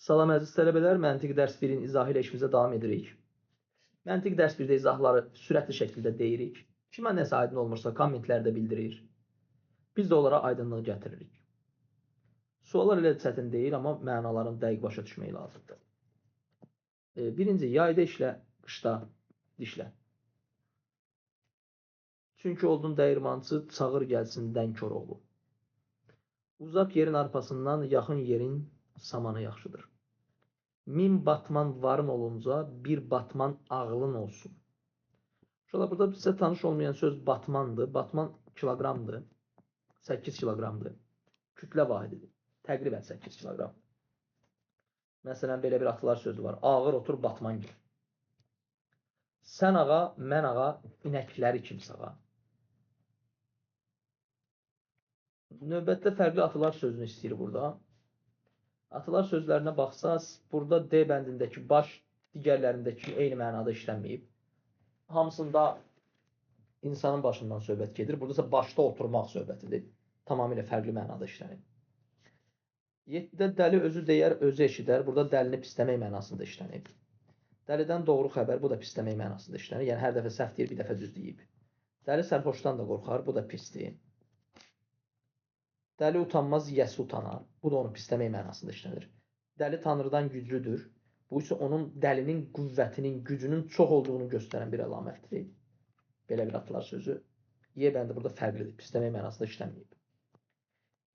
Salam əziz tələbələr, məntiq dərs 1-in izahı ilə işimizə davam edirik. Məntiq dərs 1-də izahları sürətli şəkildə deyirik. Kimə nəsə aydın olmursa kommentlərdə bildirir. Biz də onlara aydınlıq gətiririk. Suallar elə çətin deyil, amma mənalarını dəqiq başa düşmək lazımdır. Birinci, yayda işlə, qışda dişlə. Çünki oldun dəyirmançı, çağır gəlsin dən Koroğlu. Uzaq yerin arpasından yaxın yerin samanı yaxşıdır. 1000 batman varın olunca bir batman ağlın olsun. Şurada burada sizə tanış olmayan söz batmandır. Batman kiloqramdır. 8 kiloqramdır. Kütlə vahididir. Təqribən 8 kiloqram. Məsələn, belə bir atılar sözü var. Ağır otur batman gir. Sən ağa, mən ağa, inəkləri kim sağa? Növbətdə fərqli atılar sözünü istəyir burada. Atılar sözlərinə baxsaz, burada D bəndindəki baş digərlərindəki eyni mənada işlənməyib. Hamısında insanın başından söhbət gedir. Burada isə başda oturmaq söhbətidir. Tamamilə fərqli mənada işlənib. 7-də dəli özü deyər, özü eşidər. Burada dəlini pisləmək mənasında işlənib. Dəlidən doğru xəbər, bu da pisləmək mənasında işlənir. Yəni, hər dəfə səhv deyir, bir dəfə düz deyib. Dəli sərxoşdan da qorxar, bu da pisdir. Dəli utanmaz, yəsi utanar. Bu da onu pisləmək mənasında işlənir. Dəli Tanrıdan güclüdür. Bu isə onun dəlinin qüvvətinin, gücünün çox olduğunu göstərən bir əlamətdir. Belə bir atılar sözü. Y bəndi burada fərqlidir. Pisləmək mənasında işlənməyib.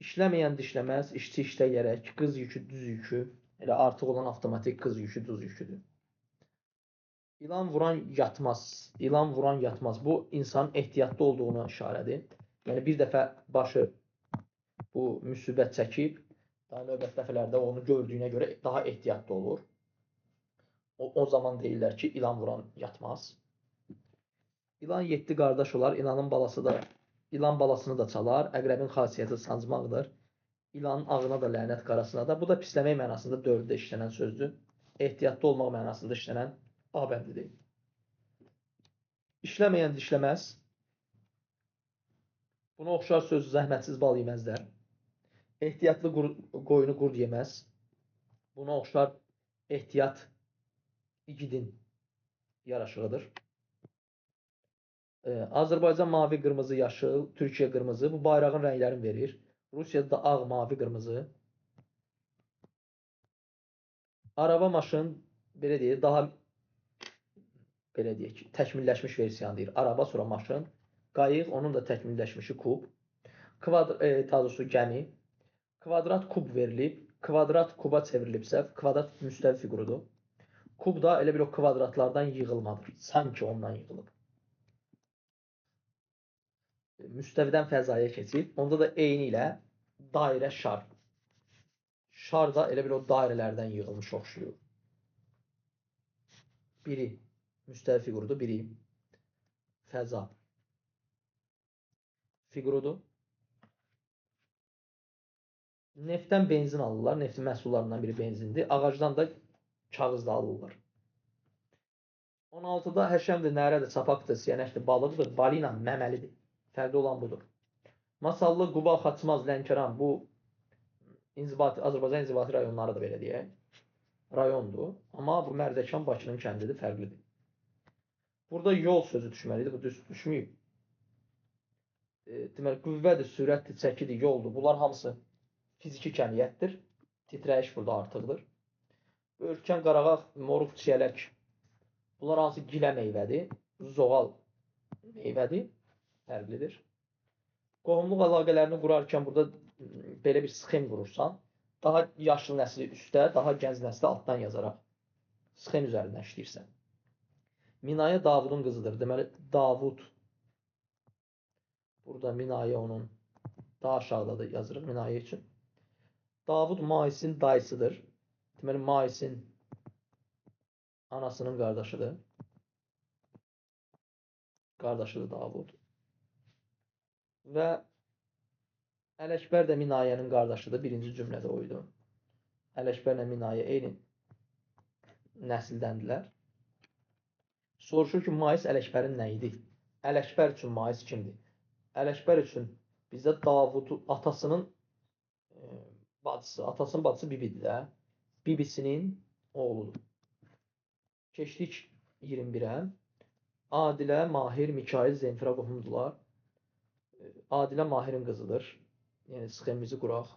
İşləməyən dişləməz, işçi işləyərək, qız yükü, düz yükü, elə artıq olan avtomatik qız yükü, düz yüküdür. İlan vuran yatmaz. İlan vuran yatmaz. Bu, insanın ehtiyatlı olduğuna işarədir. Yəni, bir dəfə başı bu müsibət çəkib, daha növbət dəfələrdə onu gördüyünə görə daha ehtiyatlı olur. O zaman deyirlər ki, ilan vuran yatmaz. İlan 7 qardaş olar, İlan balasını da çalar, əqrəbin xasiyyəti sancmaqdır. İlanın ağına da lənət, qarasına da. Bu da pisləmək mənasında 4-də işlənən sözdür. Ehtiyatlı olmaq mənasında işlənən A bəndidir. İşləməyən dişləməz. Buna oxşar söz zəhmətsiz bal yeməzlər. Ehtiyatlı qoyunu qurd yeməz. Buna oxşar ehtiyat igidin yaraşığıdır. Azərbaycan mavi, qırmızı, yaşıl, Türkiyə qırmızı. Bu bayrağın rənglərini verir. Rusiyada da ağ, mavi, qırmızı. Araba, maşın, belə deyək, daha belə deyək ki, təkmilləşmiş versiyanı deyir. Araba, sonra maşın. Qayıq, onun da təkmilləşmişi kub. Gəmi. Kvadrat kub verilib. Kvadrat kuba çevrilibsə, kvadrat müstəvi figurudur. Kub da elə bir o kvadratlardan yığılmadır. Sanki ondan yığılıb. Müstəvidən fəzaya keçib. Onda da eyni ilə dairə şar. Şar da elə bir o dairələrdən yığılmış oxşuyur. Biri müstəvi figurudur, biri fəza figurudur. Neftdən benzin alırlar. Neftin məhsullarından biri benzindir. Ağacdan da kağız da alırlar. 16-da həşəmdir, nərədir, çapaqdır, siyənəkdir, balıqdır, balina, məməlidir. Fərqli olan budur. Masallı, Quba, Xaçmaz, Lənkəran, bu Azərbaycan inzibati rayonları da belə deyək. Rayondur. Amma bu Mərdəkan Bakının kəndidir, fərqlidir. Burada yol sözü düşməlidir, bu düz düşməyib. Deməli, qüvvədir, sürətdir, çəkidir, yoldur. Bunlar hamısı fiziki kəmiyyətdir. Titrəyiş burada artıqdır. Böyürtkən, qarağaq, moruq, çiyələk. Bunlar hansı gilə meyvədir, zoğal meyvədir, fərqlidir. Qohumluq əlaqələrini qurarkən burada belə bir sxem qurursan, daha yaşlı nəsli üstə, daha gənc nəsli altdan yazaraq sxem üzərindən işləyirsən. Minayə Davudun qızıdır. Deməli, Davud, burada Minayə onun daha aşağıda da yazırıq Minayə üçün. Davud Maisin dayısıdır. Deməli, Maisin anasının qardaşıdır. Qardaşıdır Davud. Və Ələkbər də Minayənin qardaşıdır. Birinci cümlədə oydu. Ələkbərlə Minayə eyni nəsildəndirlər. Soruşur ki, Mais Ələkbərin nə idi? Ələkbər üçün Mais kimdir? Ələkbər üçün bizdə Davud atasının bacısı. Atasının bacısı Bibidir də. bibisinin oğludur. Keçdik 21-ə. Adilə, Mahir, Mikail, Zenfira qohumdular. Adilə Mahirin qızıdır. Yəni sxemimizi quraq.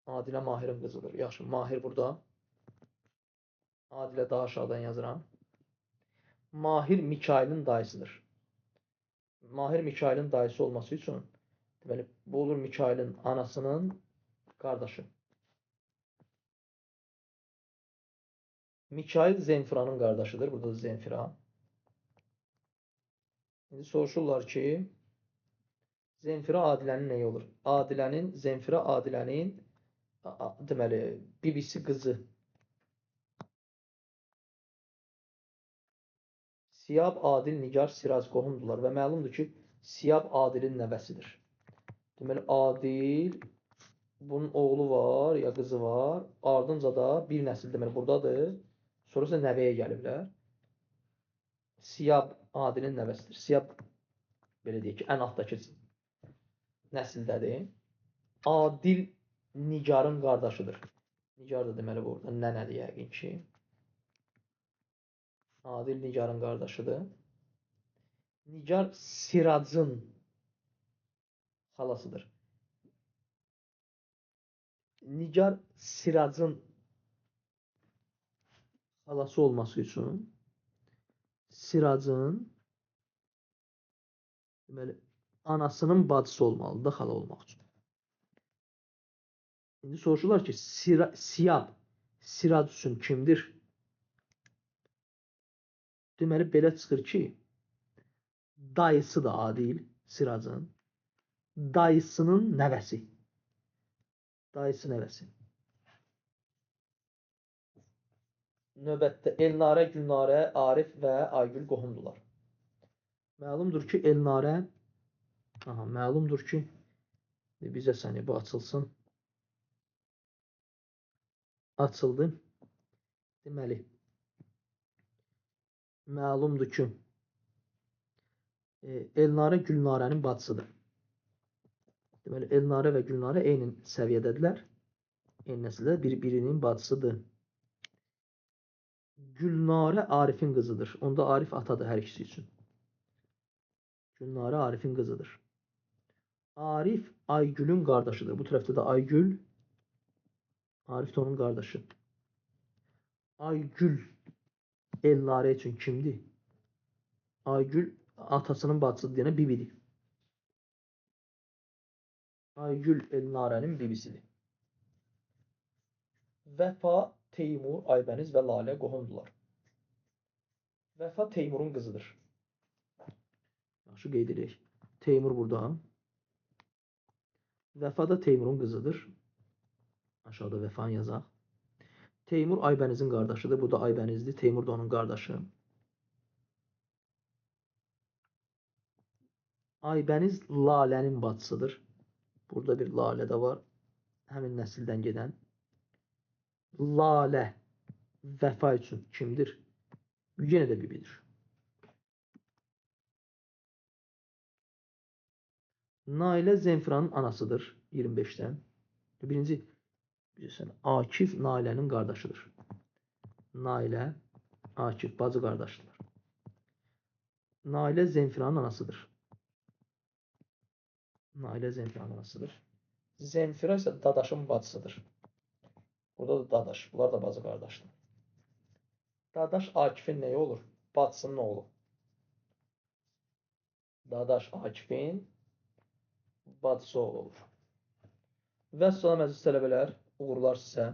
Adilə Mahirin qızıdır. Yaxşı, Mahir burada. Adilə daha aşağıdan yazıram. Mahir Mikailin dayısıdır. Mahir Mikailin dayısı olması üçün deməli, bu olur Mikailin anasının qardaşı. Mikail Zenfiranın qardaşıdır. Burada da Zenfira. İndi soruşurlar ki, Zenfira Adilənin nəyi olur? Zenfira Adilənin deməli, bibisi qızı. Siyab, Adil, Nigar, Siraz qohumdular və məlumdur ki, Siyab Adilin nəvəsidir. Deməli, Adil, bunun oğlu var, ya qızı var. Ardınca da bir nəsil deməli buradadır. Sonrası nəvəyə gəliblər. Siyab Adilin nəvəsidir. Siyab, belə deyək ki, ən altdakı nəsildədir. Adil Nigarın qardaşıdır. Nigar da deməli burada nənədir yəqin ki. Adil Nigarın qardaşıdır. Nigar Siracın xalasıdır. Nigar Siracın xalası olması üçün Siracın deməli anasının bacısı olmalıdır xala olmaq üçün. İndi soruşurlar ki, Siyab Sirac üçün kimdir? Deməli belə çıxır ki, dayısı da Adil Siracın, dayısının nəvəsi. Dayısı nəvəsi. Növbətdə Elnarə, Gülnarə, Arif və Aygül qohumdular. Məlumdur ki, Elnarə, məlumdur ki, bizə səni bu açılsın. Açıldı. Deməli, məlumdur ki, Elnarə Gülnarənin bacısıdır. Deməli, Elnarə və Gülnarə eyni səviyyədədirlər. Eyni nəsildə bir-birinin bacısıdır. Gülnarə Arifin qızıdır. Onda Arif atadır hər ikisi üçün. Gülnarə Arifin qızıdır. Arif Aygülün qardaşıdır. Bu tərəfdə də Aygül, Arif də onun qardaşı. Aygül Elnarə üçün kimdir? Aygül atasının bacısıdır deyənə bibidir. Aygül Elnarənin bibisidir. Vəfa, Teymur, Aybəniz və Lalə qohumdular. Vəfa Teymurun qızıdır. Yaxşı qeyd edək. Teymur burada. Vəfa da Teymurun qızıdır. Aşağıda Vəfanı yazaq. Teymur Aybənizin qardaşıdır. Bu da Aybənizdir. Teymur da onun qardaşı. Aybəniz Lalənin bacısıdır. Burada bir Lalə də var. Həmin nəsildən gedən. Lalə Vəfa üçün kimdir? Yenə də bibidir. Nailə Zenfiranın anasıdır 25-dən. Birinci, Akif Nailənin qardaşıdır. Nailə, Akif bacı qardaşdırlar. Nailə Zenfiranın anasıdır. Nailə Zenfiranın anasıdır. Zenfira isə Dadaşın bacısıdır. Burada da Dadaş. Bunlar da bacı qardaşdır. Dadaş Akifin nəyi olur? Bacısının oğlu. Dadaş Akifin bacısı oğlu olur. Və salam əziz tələbələr, uğurlar sizə.